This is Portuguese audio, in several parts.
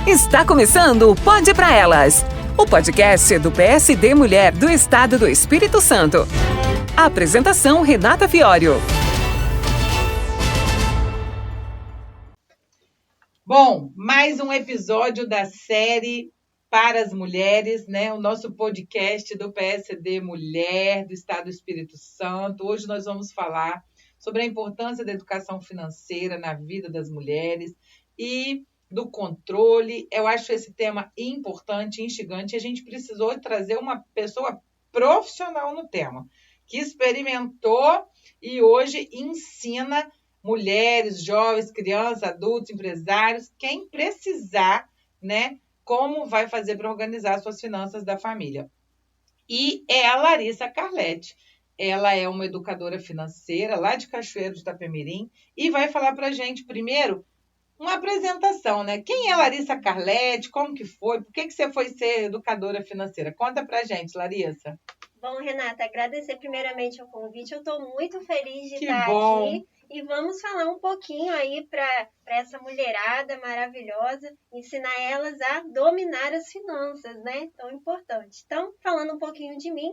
Está começando o Pode Pra Elas, o podcast do PSD Mulher do Estado do Espírito Santo. Apresentação: Renata Fiório. Bom, mais um episódio da série para as mulheres, né? O nosso podcast do PSD Mulher do Estado do Espírito Santo. Hoje nós vamos falar sobre a importância da educação financeira na vida das mulheres e do controle. Eu acho esse tema importante, instigante. A gente precisou trazer uma pessoa profissional no tema, que experimentou e hoje ensina mulheres, jovens, crianças, adultos, empresários, quem precisar, né, como vai fazer para organizar suas finanças da família. E é a Larissa Carletti. Ela é uma educadora financeira lá de Cachoeiro de Itapemirim e vai falar para a gente primeiro uma apresentação, né? Quem é Larissa Carletti? Como que foi? Por que você foi ser educadora financeira? Conta pra gente, Larissa. Bom, Renata, agradecer primeiramente o convite. Eu estou muito feliz de Que estar bom. aqui e vamos falar um pouquinho aí para essa mulherada maravilhosa, ensinar elas a dominar as finanças, né? Tão importante. Então, falando um pouquinho de mim,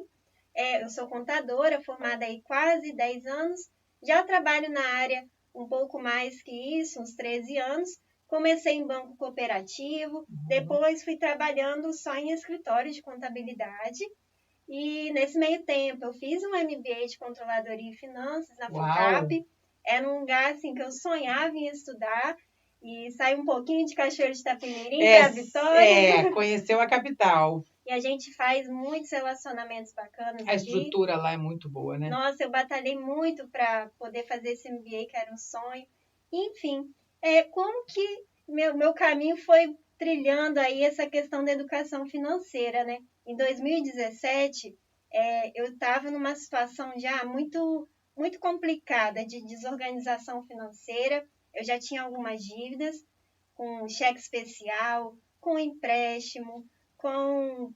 eu sou contadora, formada aí quase 10 anos, já trabalho na área um pouco mais que isso, uns 13 anos. Comecei em banco cooperativo, depois fui trabalhando só em escritório de contabilidade. E nesse meio tempo eu fiz um MBA de Controladoria e Finanças na FUCAP. Era um lugar assim, que eu sonhava em estudar e saí um pouquinho de Cachoeiro de Itapemirim para Vitória. Conheceu a capital. E a gente faz muitos relacionamentos bacanas A aqui. estrutura lá é muito boa, né? Nossa, eu batalhei muito para poder fazer esse MBA, que era um sonho. Enfim, como que meu caminho foi trilhando aí essa questão da educação financeira, né? Em 2017, eu estava numa situação já muito, muito complicada de desorganização financeira. Eu já tinha algumas dívidas com cheque especial, com empréstimo, com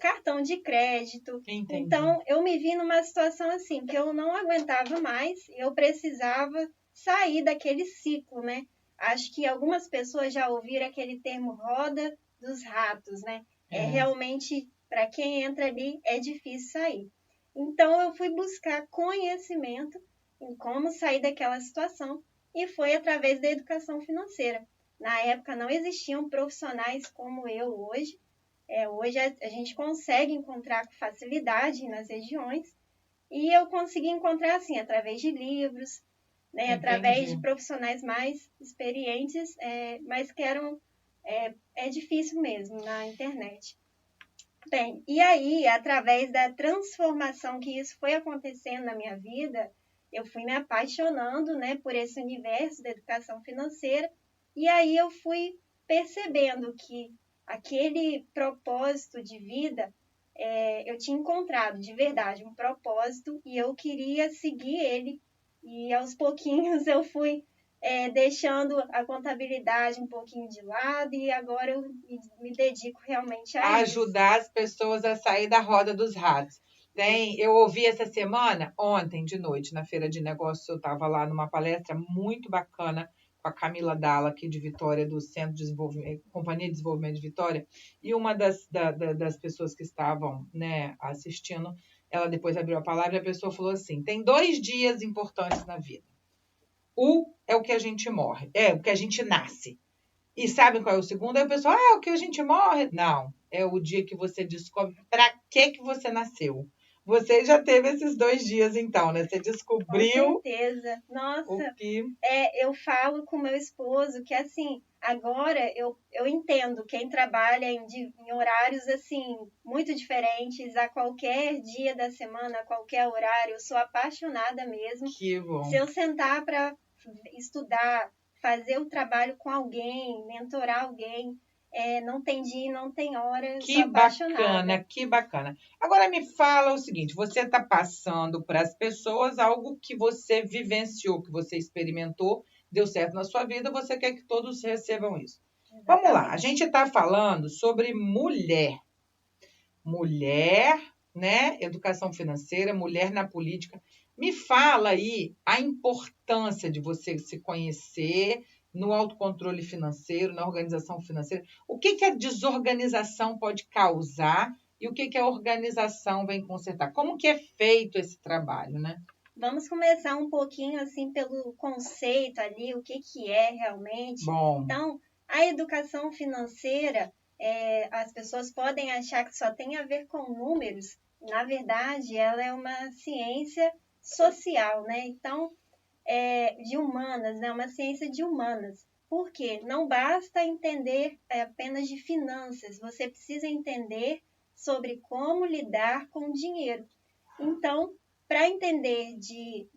cartão de crédito. Entendi. Então, eu me vi numa situação assim, que eu não aguentava mais, eu precisava sair daquele ciclo, né? Acho que algumas pessoas já ouviram aquele termo roda dos ratos, né? Realmente, para quem entra ali, é difícil sair. Então, eu fui buscar conhecimento em como sair daquela situação e foi através da educação financeira. Na época, não existiam profissionais como eu hoje. Hoje a gente consegue encontrar com facilidade nas regiões e eu consegui encontrar assim, através de livros, né, através de profissionais mais experientes, mas que eram difícil mesmo na internet. Bem, e aí, através da transformação que isso foi acontecendo na minha vida, eu fui me apaixonando, né, por esse universo da educação financeira e aí eu fui percebendo que aquele propósito de vida, eu tinha encontrado de verdade um propósito e eu queria seguir ele. E aos pouquinhos eu fui deixando a contabilidade um pouquinho de lado e agora eu me dedico realmente a ajudar as pessoas a sair da roda dos ratos. Eu ouvi essa semana, ontem de noite, na Feira de Negócios, eu estava lá numa palestra muito bacana com a Camila Dalla, aqui de Vitória, do Centro de Desenvolvimento, Companhia de Desenvolvimento de Vitória, e uma das pessoas que estavam, né, assistindo, ela depois abriu a palavra e a pessoa falou assim, tem 2 dias importantes na vida. É o que a gente morre, o que a gente nasce. E sabem qual é o segundo? Aí o pessoal, o que a gente morre? Não, é o dia que você descobre para que você nasceu. Você já teve esses 2 dias, então, né? Você descobriu... Com certeza. Nossa, o que... eu falo com meu esposo que, assim, agora eu entendo quem trabalha em horários, assim, muito diferentes, a qualquer dia da semana, a qualquer horário. Eu sou apaixonada mesmo. Que bom. Se eu sentar para estudar, fazer o trabalho com alguém, mentorar alguém, não tem dia, não tem hora, que bacana, que bacana. Agora me fala o seguinte, você está passando para as pessoas algo que você vivenciou, que você experimentou, deu certo na sua vida, você quer que todos recebam isso. Exatamente. Vamos lá, a gente está falando sobre mulher. Mulher, né? Educação financeira, mulher na política. Me fala aí a importância de você se conhecer no autocontrole financeiro, na organização financeira. O que a desorganização pode causar e o que a organização vem consertar? Como que é feito esse trabalho, né? Vamos começar um pouquinho assim pelo conceito ali, o que é realmente. Bom. Então, a educação financeira, as pessoas podem achar que só tem a ver com números. Na verdade, ela é uma ciência social, né? Então, de humanas, né? Uma ciência de humanas. Por quê? Não basta entender apenas de finanças, você precisa entender sobre como lidar com o dinheiro. Então, para entender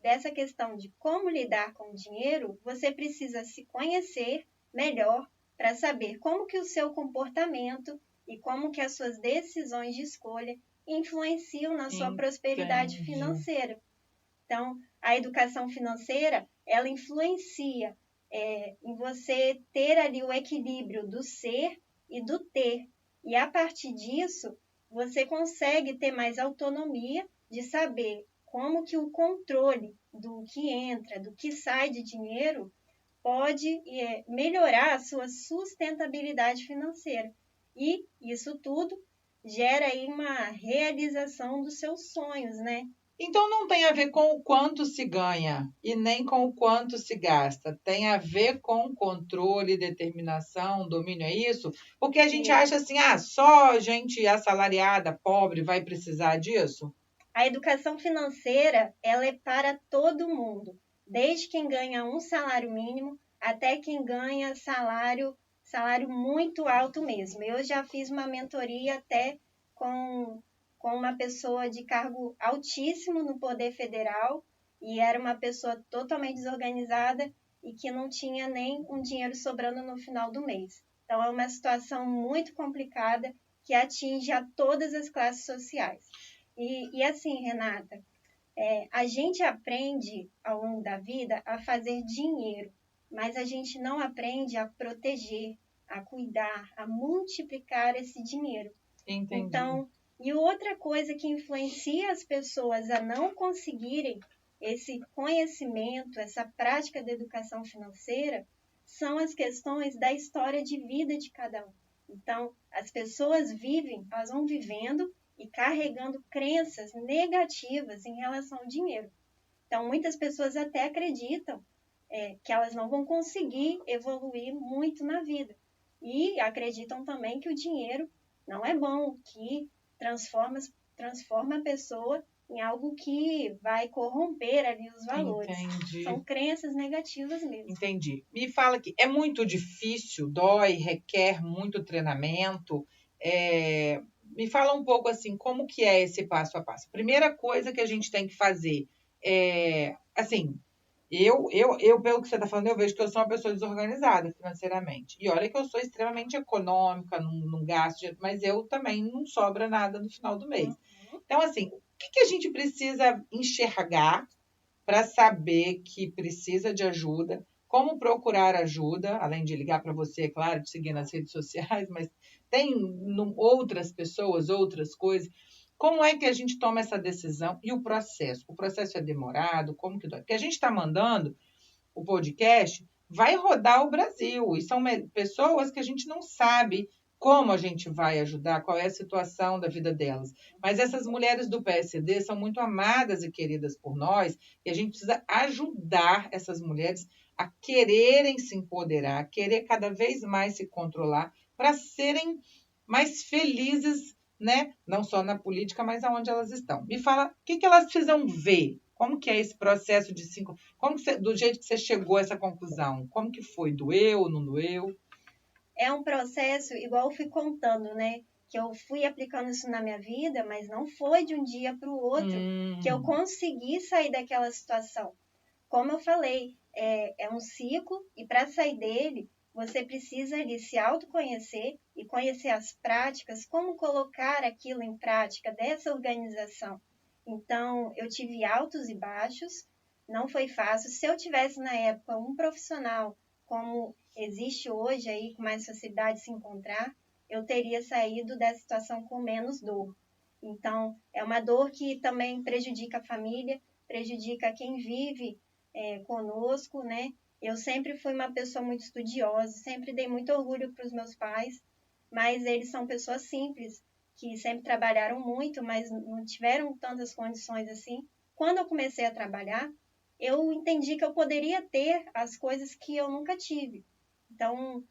dessa questão de como lidar com o dinheiro, você precisa se conhecer melhor para saber como que o seu comportamento e como que as suas decisões de escolha influenciam na sua prosperidade financeira. Então, a educação financeira, ela influencia em você ter ali o equilíbrio do ser e do ter. E a partir disso, você consegue ter mais autonomia de saber como que o controle do que entra, do que sai de dinheiro, pode melhorar a sua sustentabilidade financeira. E isso tudo gera aí uma realização dos seus sonhos, né? Então não tem a ver com o quanto se ganha e nem com o quanto se gasta. Tem a ver com controle, determinação, domínio, é isso? Porque a gente acha assim, só gente assalariada, pobre, vai precisar disso? A educação financeira, ela é para todo mundo, desde quem ganha um salário mínimo até quem ganha salário muito alto mesmo. Eu já fiz uma mentoria até com uma pessoa de cargo altíssimo no Poder Federal e era uma pessoa totalmente desorganizada e que não tinha nem um dinheiro sobrando no final do mês. Então, é uma situação muito complicada que atinge a todas as classes sociais. E assim, Renata, a gente aprende ao longo da vida a fazer dinheiro, mas a gente não aprende a proteger, a cuidar, a multiplicar esse dinheiro. Entendi. Então, e outra coisa que influencia as pessoas a não conseguirem esse conhecimento, essa prática da educação financeira, são as questões da história de vida de cada um. Então, as pessoas elas vão vivendo e carregando crenças negativas em relação ao dinheiro. Então, muitas pessoas até acreditam que elas não vão conseguir evoluir muito na vida. E acreditam também que o dinheiro não é bom, que transforma a pessoa em algo que vai corromper ali os valores. Entendi. São crenças negativas mesmo. Entendi. Me fala que é muito difícil, dói, requer muito treinamento. Me fala um pouco assim, como que é esse passo a passo? Primeira coisa que a gente tem que fazer assim, eu pelo que você está falando, eu vejo que eu sou uma pessoa desorganizada financeiramente. E olha que eu sou extremamente econômica, não gasto, mas eu também não sobra nada no final do mês. Então, assim, o que a gente precisa enxergar para saber que precisa de ajuda? Como procurar ajuda, além de ligar para você, é claro, de seguir nas redes sociais, mas tem outras pessoas, outras coisas. Como é que a gente toma essa decisão e o processo? O processo é demorado? Como que dói? Porque a gente está mandando o podcast, vai rodar o Brasil, e são pessoas que a gente não sabe como a gente vai ajudar, qual é a situação da vida delas. Mas essas mulheres do PSD são muito amadas e queridas por nós, e a gente precisa ajudar essas mulheres a quererem se empoderar, a querer cada vez mais se controlar, para serem mais felizes, né? Não só na política, mas aonde elas estão. Me fala, o que elas precisam ver? Como que é esse processo de do jeito que você chegou a essa conclusão? Como que foi? Doeu, não doeu? É um processo, igual eu fui contando, né? Que eu fui aplicando isso na minha vida, mas não foi de um dia para o outro que eu consegui sair daquela situação. Como eu falei, é um ciclo e para sair dele, você precisa ali se autoconhecer e conhecer as práticas, como colocar aquilo em prática dessa organização. Então, eu tive altos e baixos, não foi fácil. Se eu tivesse na época um profissional como existe hoje aí, com mais facilidade de se encontrar, eu teria saído dessa situação com menos dor. Então, é uma dor que também prejudica a família, prejudica quem vive conosco, né? Eu sempre fui uma pessoa muito estudiosa, sempre dei muito orgulho para os meus pais, mas eles são pessoas simples, que sempre trabalharam muito, mas não tiveram tantas condições assim. Quando eu comecei a trabalhar, eu entendi que eu poderia ter as coisas que eu nunca tive. Então,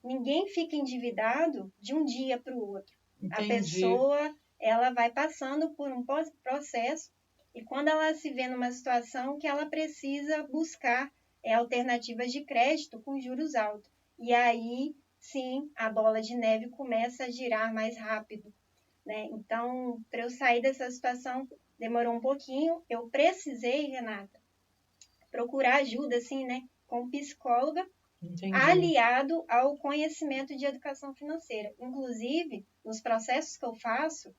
ninguém fica endividado de um dia para o outro. Entendi. A pessoa, ela vai passando por um processo e quando ela se vê numa situação que ela precisa buscar alternativas de crédito com juros altos. E aí, sim, a bola de neve começa a girar mais rápido, né? Então, para eu sair dessa situação, demorou um pouquinho. Eu precisei, Renata, procurar ajuda, assim, né? Com psicóloga, Entendi. aliado ao conhecimento de educação financeira. Inclusive, nos processos que eu faço,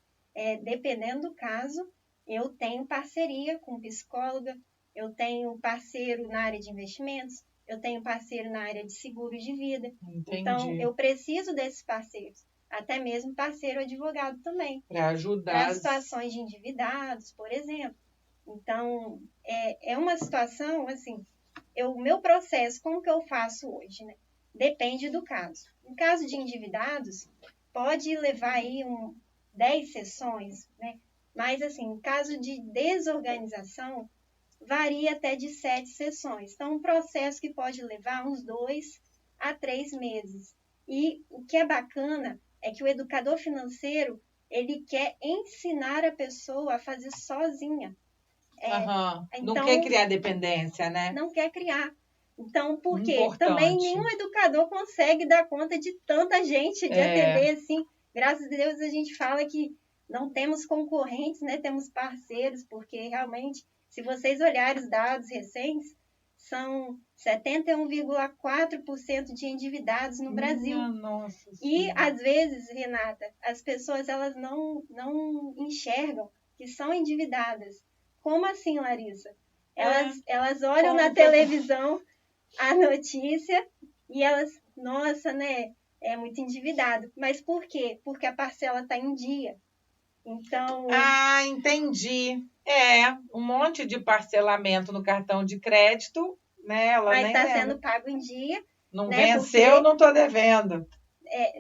dependendo do caso, eu tenho parceria com psicóloga, eu tenho parceiro na área de investimentos, eu tenho parceiro na área de seguros de vida. Entendi. Então, eu preciso desses parceiros, até mesmo parceiro advogado também. Para ajudar. Para situações de endividados, por exemplo. Então, é uma situação, assim, o meu processo, como que eu faço hoje, né? Depende do caso. Em caso de endividados, pode levar aí 10 sessões, né? Mas, assim, em caso de desorganização, varia até de 7 sessões. Então, um processo que pode levar uns 2 a 3 meses. E o que é bacana é que o educador financeiro, ele quer ensinar a pessoa a fazer sozinha. Então, não quer criar dependência, né? Não quer criar. Então, porque Importante. também nenhum educador consegue dar conta de tanta gente, de atender, assim. Graças a Deus a gente fala que não temos concorrentes, né? Temos parceiros, porque realmente, se vocês olharem os dados recentes, são 71,4% de endividados no Brasil. Nossa E, Senhora. às vezes, Renata, as pessoas elas não enxergam que são endividadas. Como assim, Larissa? Elas olham na televisão a notícia e elas, nossa, né? É muito endividado. Mas por quê? Porque a parcela está em dia. Então. Ah, entendi. Um monte de parcelamento no cartão de crédito, né? Ela mas nem está lembra. sendo pago em dia. Não né? venceu, Porque não estou devendo.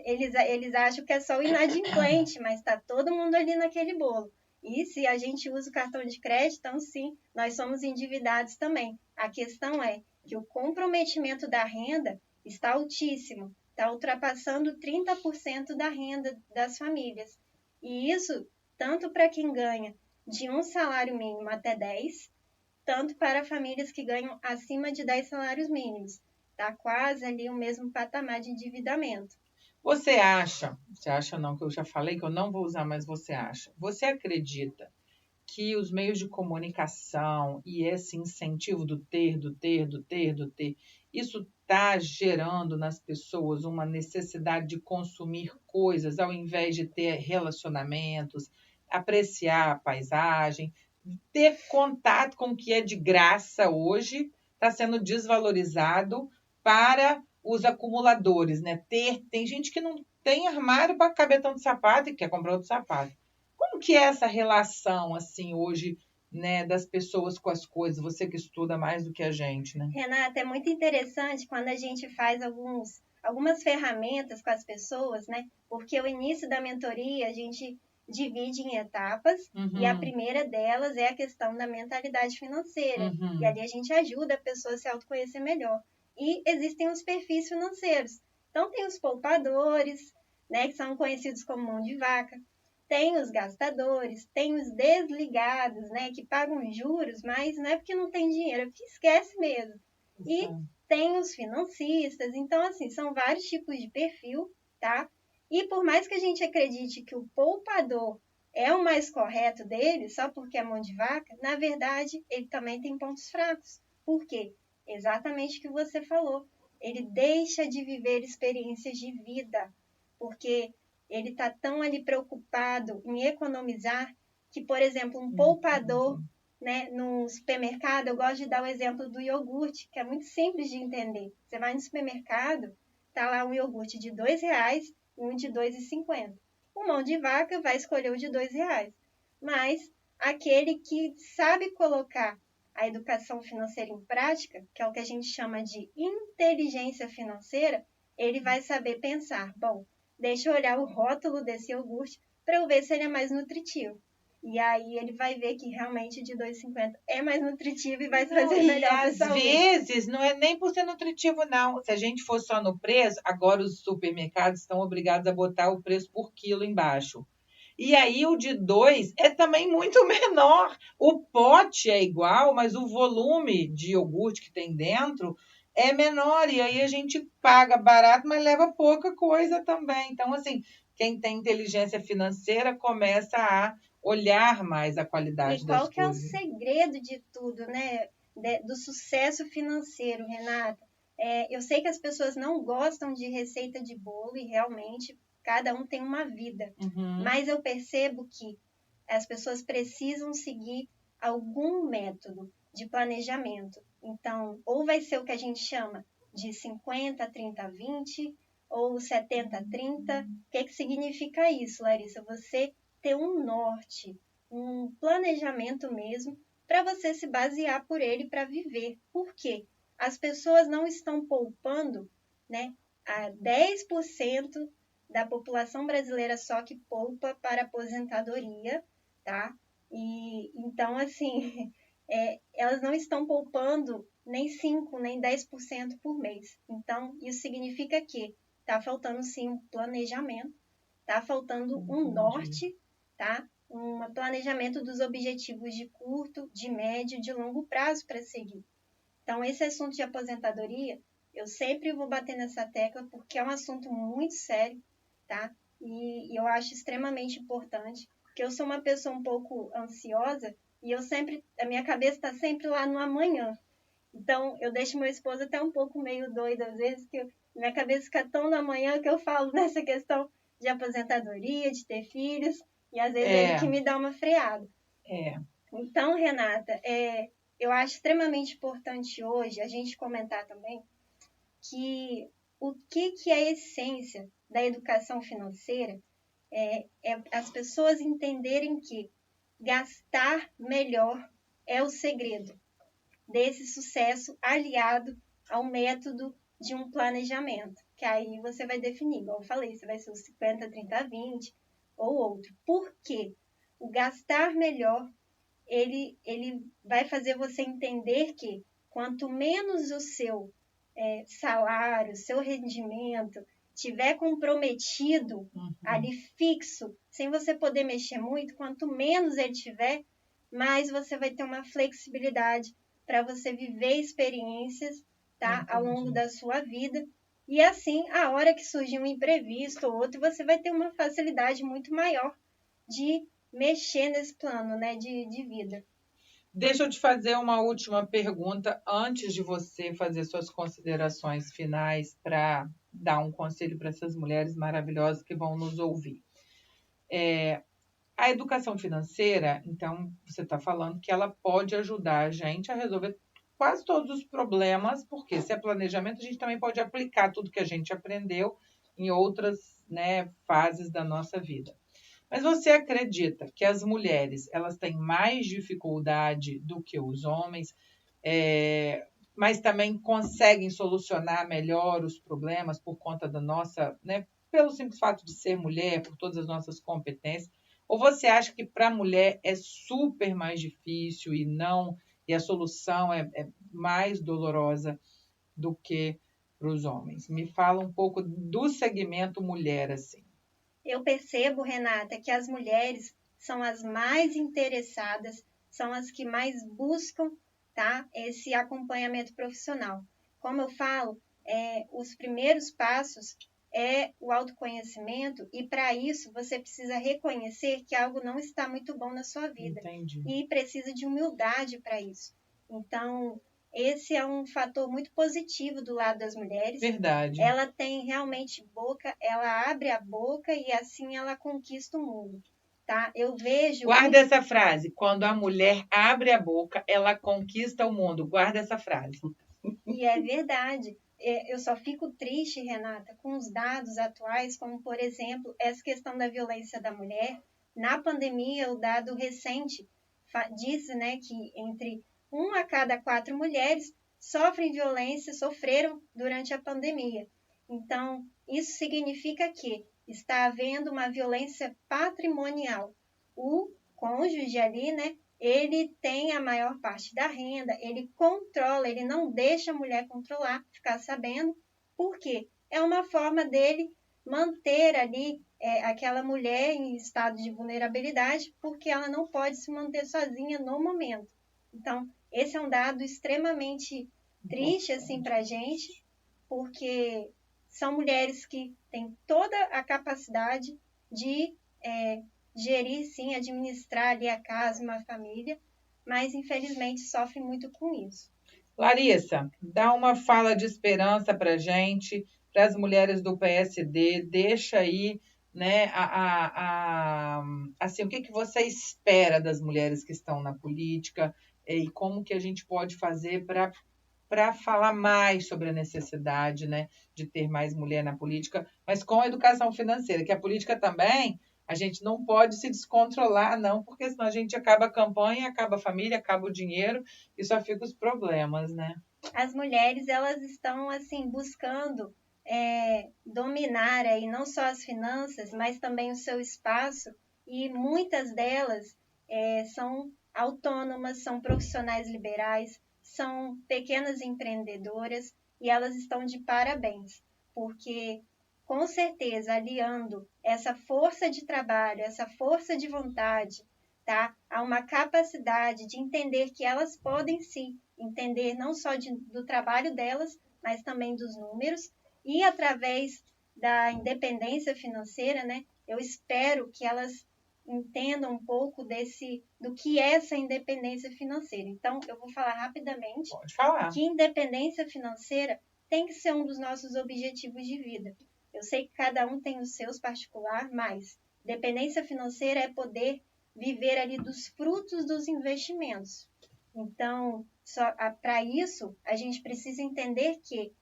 Eles acham que é só o inadimplente, mas está todo mundo ali naquele bolo. E se a gente usa o cartão de crédito, então sim, nós somos endividados também. A questão é que o comprometimento da renda está altíssimo, está ultrapassando 30% da renda das famílias. E isso, tanto para quem ganha de um salário mínimo até 10, tanto para famílias que ganham acima de 10 salários mínimos. Está quase ali o mesmo patamar de endividamento. Você acha não, que eu já falei que eu não vou usar, mas você acredita que os meios de comunicação e esse incentivo do ter, isso está gerando nas pessoas uma necessidade de consumir coisas ao invés de ter relacionamentos, apreciar a paisagem, ter contato com o que é de graça hoje, está sendo desvalorizado para os acumuladores, né? Tem gente que não tem armário para caber tanto sapato e quer comprar outro sapato. Como que é essa relação, assim, hoje, né, das pessoas com as coisas? Você que estuda mais do que a gente, né? Renata, é muito interessante quando a gente faz algumas ferramentas com as pessoas, né? Porque o início da mentoria a gente divide em etapas e a primeira delas é a questão da mentalidade financeira. E ali a gente ajuda a pessoa a se autoconhecer melhor. E existem os perfis financeiros. Então, tem os poupadores, né, que são conhecidos como mão de vaca. Tem os gastadores, tem os desligados, né, que pagam juros, mas não é porque não tem dinheiro, é porque esquece mesmo. E tem os financistas. Então, assim, são vários tipos de perfil, tá? E por mais que a gente acredite que o poupador é o mais correto dele, só porque é mão de vaca, na verdade, ele também tem pontos fracos. Por quê? Exatamente o que você falou. Ele deixa de viver experiências de vida, porque ele está tão ali preocupado em economizar que, por exemplo, um poupador, né, no supermercado, eu gosto de dar o exemplo do iogurte, que é muito simples de entender. Você vai no supermercado, tá lá um iogurte de R$2 e um de R$2,50. O mão de vaca vai escolher o de R$2, mas aquele que sabe colocar a educação financeira em prática, que é o que a gente chama de inteligência financeira, ele vai saber pensar, bom, deixa eu olhar o rótulo desse iogurte para eu ver se ele é mais nutritivo. E aí ele vai ver que realmente de 2,50 é mais nutritivo e vai fazer melhor para a saúde. Às vezes não é nem por ser nutritivo, não. Se a gente for só no preço, agora os supermercados estão obrigados a botar o preço por quilo embaixo. E aí o de 2 é também muito menor. O pote é igual, mas o volume de iogurte que tem dentro é menor. E aí a gente paga barato, mas leva pouca coisa também. Então, assim, quem tem inteligência financeira começa a olhar mais a qualidade das coisas. E qual que é o segredo de tudo, né? Do sucesso financeiro, Renata? Eu sei que as pessoas não gostam de receita de bolo e realmente cada um tem uma vida. Mas eu percebo que as pessoas precisam seguir algum método de planejamento. Então, ou vai ser o que a gente chama de 50, 30, 20, ou 70, 30. O que significa isso, Larissa? Você ter um norte, um planejamento mesmo, para você se basear por ele para viver. Por quê? As pessoas não estão poupando, né? A 10% da população brasileira só que poupa para aposentadoria, tá? E então, assim, elas não estão poupando nem 5%, nem 10% por mês. Então, isso significa que está faltando, sim, um planejamento, está faltando um norte, tá? Um planejamento dos objetivos de curto, de médio e de longo prazo para seguir. Então, esse assunto de aposentadoria, eu sempre vou bater nessa tecla porque é um assunto muito sério, tá? E eu acho extremamente importante, porque eu sou uma pessoa um pouco ansiosa e a minha cabeça está sempre lá no amanhã. Então, eu deixo meu esposo até um pouco meio doido às vezes, que minha cabeça fica tão no amanhã que eu falo nessa questão de aposentadoria, de ter filhos, e às vezes ele que me dá uma freada. Então, Renata, eu acho extremamente importante hoje a gente comentar também que o que é a essência da educação financeira é as pessoas entenderem que gastar melhor é o segredo desse sucesso aliado ao método de um planejamento, que aí você vai definir, igual eu falei, se vai ser o 50, 30, 20 ou outro. Por quê? O gastar melhor, ele vai fazer você entender que quanto menos o seu salário, seu rendimento tiver comprometido ali fixo, sem você poder mexer muito, quanto menos ele tiver, mais você vai ter uma flexibilidade para você viver experiências, tá, ao longo da sua vida. E assim, a hora que surgir um imprevisto ou outro, você vai ter uma facilidade muito maior de mexer nesse plano, né, de vida. Deixa eu te fazer uma última pergunta antes de você fazer suas considerações finais para dar um conselho para essas mulheres maravilhosas que vão nos ouvir. A educação financeira, então, você está falando que ela pode ajudar a gente a resolver quase todos os problemas, porque se é planejamento, a gente também pode aplicar tudo que a gente aprendeu em outras, né, fases da nossa vida. Mas você acredita que as mulheres elas têm mais dificuldade do que os homens, mas também conseguem solucionar melhor os problemas por conta da nossa, né, pelo simples fato de ser mulher, por todas as nossas competências? Ou você acha que para a mulher é super mais difícil e a solução é mais dolorosa do que para os homens? Me fala um pouco do segmento mulher, assim. Eu percebo, Renata, que as mulheres são as mais interessadas, são as que mais buscam, tá, esse acompanhamento profissional. Como eu falo, os primeiros passos é o autoconhecimento e para isso você precisa reconhecer que algo não está muito bom na sua vida. Entendi. E precisa de humildade para isso. Então, esse é um fator muito positivo do lado das mulheres. Verdade. Ela tem realmente boca, ela abre a boca e assim ela conquista o mundo, tá? Eu vejo... Guarda essa frase. Quando a mulher abre a boca, ela conquista o mundo. Guarda essa frase. E é verdade. Eu só fico triste, Renata, com os dados atuais, como, por exemplo, essa questão da violência da mulher. Na pandemia, o dado recente diz, né, que entre 1 a cada 4 mulheres sofreram durante a pandemia. Então, isso significa que está havendo uma violência patrimonial. O cônjuge ali, né, ele tem a maior parte da renda, ele controla, ele não deixa a mulher controlar, ficar sabendo. Por quê? É uma forma dele manter ali aquela mulher em estado de vulnerabilidade, porque ela não pode se manter sozinha no momento. Então, esse é um dado extremamente triste assim, para a gente, porque são mulheres que têm toda a capacidade de gerir, sim, administrar ali a casa, uma família, mas infelizmente sofrem muito com isso. Larissa, dá uma fala de esperança para a gente, para as mulheres do PSD, deixa aí, né, assim, o que você espera das mulheres que estão na política e como que a gente pode fazer para falar mais sobre a necessidade, né, de ter mais mulher na política, mas com a educação financeira, que a política também, a gente não pode se descontrolar, não, porque senão a gente acaba a campanha, acaba a família, acaba o dinheiro e só fica os problemas, né? As mulheres, elas estão, assim, buscando dominar aí não só as finanças, mas também o seu espaço, e muitas delas são autônomas, são profissionais liberais, são pequenas empreendedoras, e elas estão de parabéns, porque com certeza aliando essa força de trabalho, essa força de vontade, tá, a uma capacidade de entender que elas podem sim entender não só do trabalho delas, mas também dos números, e através da independência financeira, né, eu espero que elas entendam um pouco do que é essa independência financeira. Então, eu vou falar rapidamente. Pode falar. Que independência financeira tem que ser um dos nossos objetivos de vida. Eu sei que cada um tem os seus particulares, mas dependência financeira é poder viver ali dos frutos dos investimentos. Então, para isso, a gente precisa entender que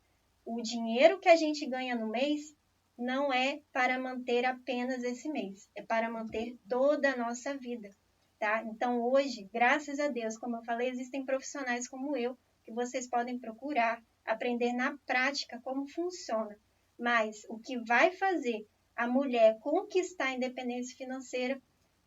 o dinheiro que a gente ganha no mês não é para manter apenas esse mês, é para manter toda a nossa vida, tá? Então, hoje, graças a Deus, como eu falei, existem profissionais como eu, que vocês podem procurar, aprender na prática como funciona. Mas o que vai fazer a mulher conquistar a independência financeira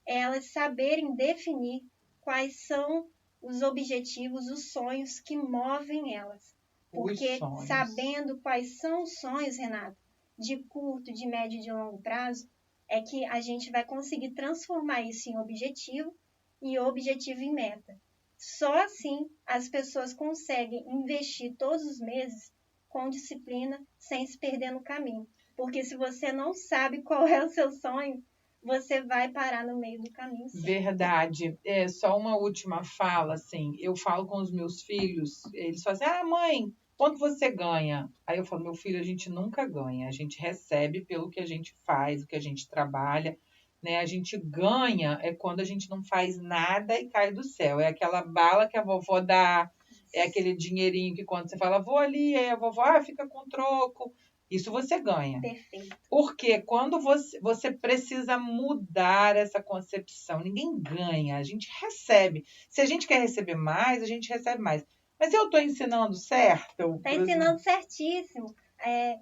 é elas saberem definir quais são os objetivos, os sonhos que movem elas. Porque sabendo quais são os sonhos, Renata, de curto, de médio e de longo prazo, é que a gente vai conseguir transformar isso em objetivo e objetivo em meta. Só assim as pessoas conseguem investir todos os meses com disciplina, sem se perder no caminho. Porque se você não sabe qual é o seu sonho, você vai parar no meio do caminho. Sim. Verdade. Só uma última fala, assim, eu falo com os meus filhos, eles falam assim, mãe, quanto você ganha? Aí eu falo, meu filho, a gente nunca ganha, a gente recebe pelo que a gente faz, o que a gente trabalha, né? A gente ganha quando a gente não faz nada e cai do céu, é aquela bala que a vovó dá, é aquele dinheirinho que quando você fala, vou ali, aí a vovó, fica com troco. Isso você ganha. Perfeito. Porque quando você precisa mudar essa concepção, ninguém ganha, a gente recebe. Se a gente quer receber mais, a gente recebe mais. Mas eu estou ensinando certo? Está ensinando certíssimo.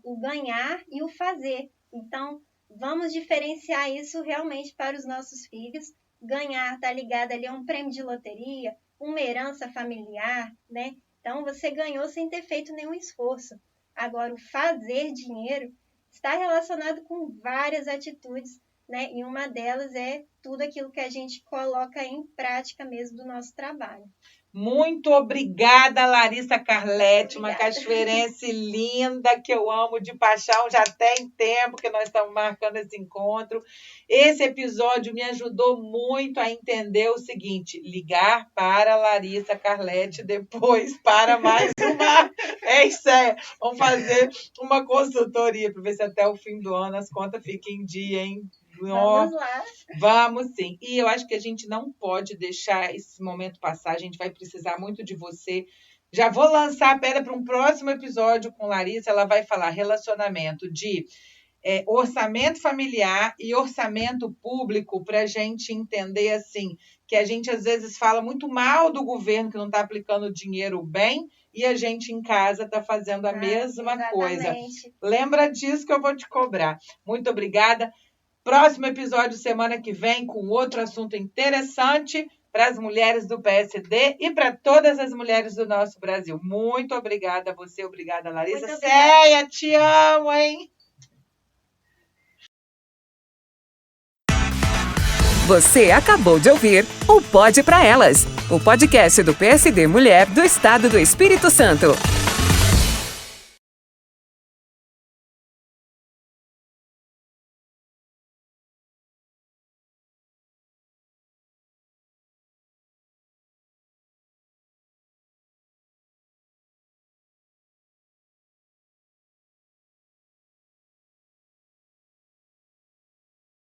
O ganhar e o fazer. Então, vamos diferenciar isso realmente para os nossos filhos. Ganhar está ligado ali a um prêmio de loteria, uma herança familiar, né? Então, você ganhou sem ter feito nenhum esforço. Agora, o fazer dinheiro está relacionado com várias atitudes, né? E uma delas é tudo aquilo que a gente coloca em prática mesmo do nosso trabalho. Muito obrigada, Larissa Carletti, uma cachoeirense linda que eu amo de paixão, já tem tempo que nós estamos marcando esse encontro. Esse episódio me ajudou muito a entender o seguinte, ligar para Larissa Carletti, depois para mais uma. Isso aí, vamos fazer uma consultoria para ver se até o fim do ano as contas fiquem em dia, hein? Vamos lá. Vamos sim. E eu acho que a gente não pode deixar esse momento passar. A gente vai precisar muito de você. Já vou lançar a pedra para um próximo episódio com Larissa. Ela vai falar relacionamento de orçamento familiar e orçamento público, para a gente entender assim, que a gente às vezes fala muito mal do governo que não está aplicando o dinheiro bem, e a gente em casa está fazendo a mesma coisa. Lembra disso que eu vou te cobrar. Muito obrigada. Próximo episódio semana que vem com outro assunto interessante para as mulheres do PSD e para todas as mulheres do nosso Brasil. Muito obrigada a você, obrigada, Larissa. Céia, te amo, hein? Você acabou de ouvir o Pode Pra Elas, o podcast do PSD Mulher do Estado do Espírito Santo.